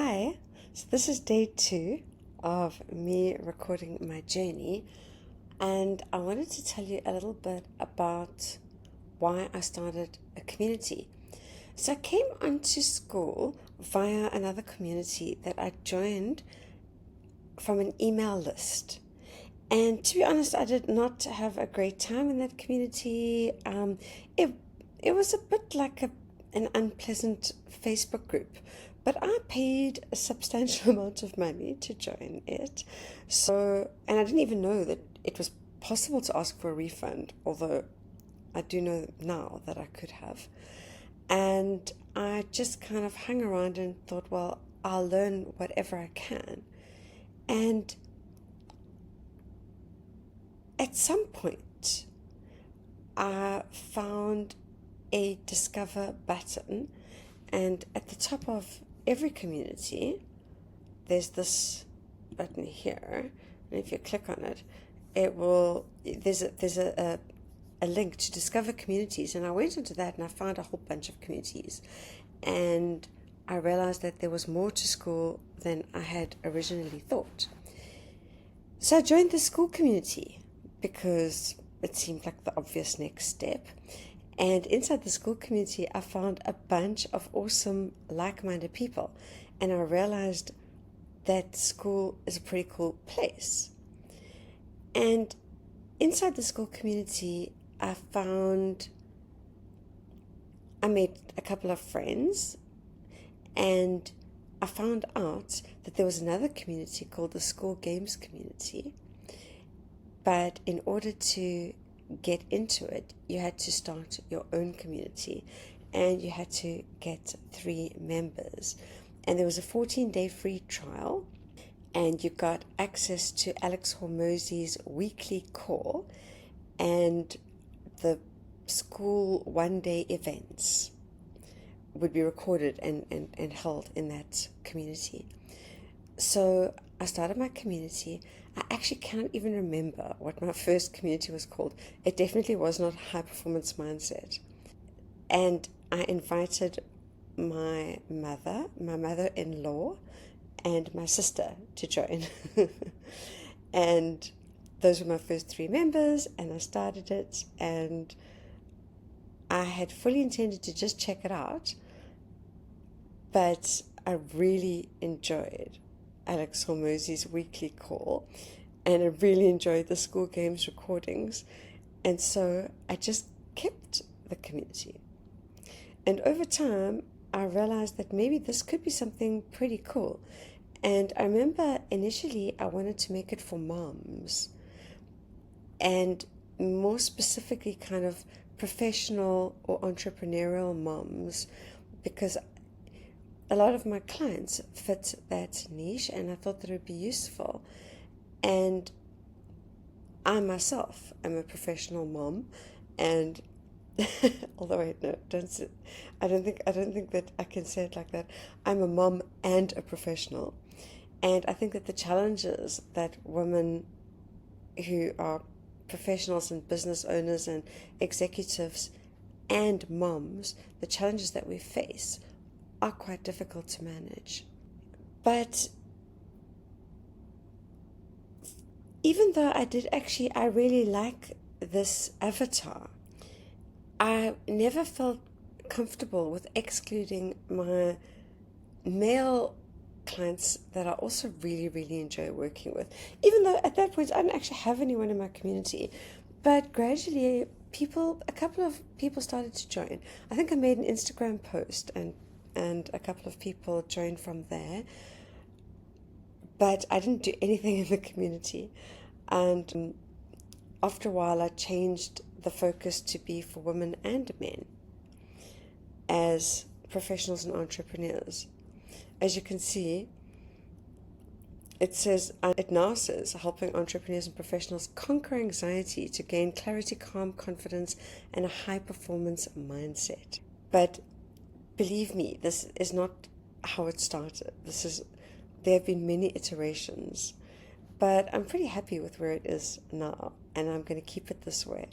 Hi, so this is day 2 of me recording my journey, and I wanted to tell you a little bit about why I started a community. So I came onto school via another community that I joined from an email list. And to be honest, I did not have a great time in that community. It was a bit like an unpleasant Facebook group, but I paid a substantial amount of money to join it. And I didn't even know that it was possible to ask for a refund, although I do know now that I could have. And I just kind of hung around and thought, well, I'll learn whatever I can. And at some point, I found a discover button, and at the top of every community, there's this button here, and if you click on it, there's a link to discover communities, and I went into that and I found a whole bunch of communities, and I realized that there was more to school than I had originally thought. So I joined the school community because it seemed like the obvious next step. And inside the school community, I found a bunch of awesome, like-minded people. And I realized that school is a pretty cool place. And inside the school community, I made a couple of friends, and I found out that there was another community called the school games community. But in order to get into it, you had to start your own community, and you had to get 3 members. And there was a 14-day free trial, and you got access to Alex Hormozi's weekly call and the school one-day events would be recorded and held in that community. So I started my community. I actually can't even remember what my first community was called. It definitely was not High Performance Mindset. And I invited my mother-in-law, and my sister to join. And those were my first 3 members, and I started it, and I had fully intended to just check it out, but I really enjoyed Alex Hormozi's weekly call, and I really enjoyed the school games recordings, and so I just kept the community. And over time, I realized that maybe this could be something pretty cool. And I remember initially I wanted to make it for moms, and more specifically kind of professional or entrepreneurial moms, because a lot of my clients fit that niche, and I thought that it would be useful. And I myself am a professional mom, and although I don't think that I can say it like that. I'm a mom and a professional, and I think that the challenges that women who are professionals and business owners and executives and moms, the challenges that we face are quite difficult to manage. But even though I really like this avatar, I never felt comfortable with excluding my male clients that I also really, really enjoy working with. Even though at that point I didn't actually have anyone in my community. But gradually a couple of people started to join. I think I made an Instagram post, and a couple of people joined from there. But I didn't do anything in the community. And after a while I changed the focus to be for women and men as professionals and entrepreneurs. As you can see, it now says helping entrepreneurs and professionals conquer anxiety to gain clarity, calm, confidence, and a high performance mindset. But believe me, this is not how it started. There have been many iterations, but I'm pretty happy with where it is now, and I'm going to keep it this way.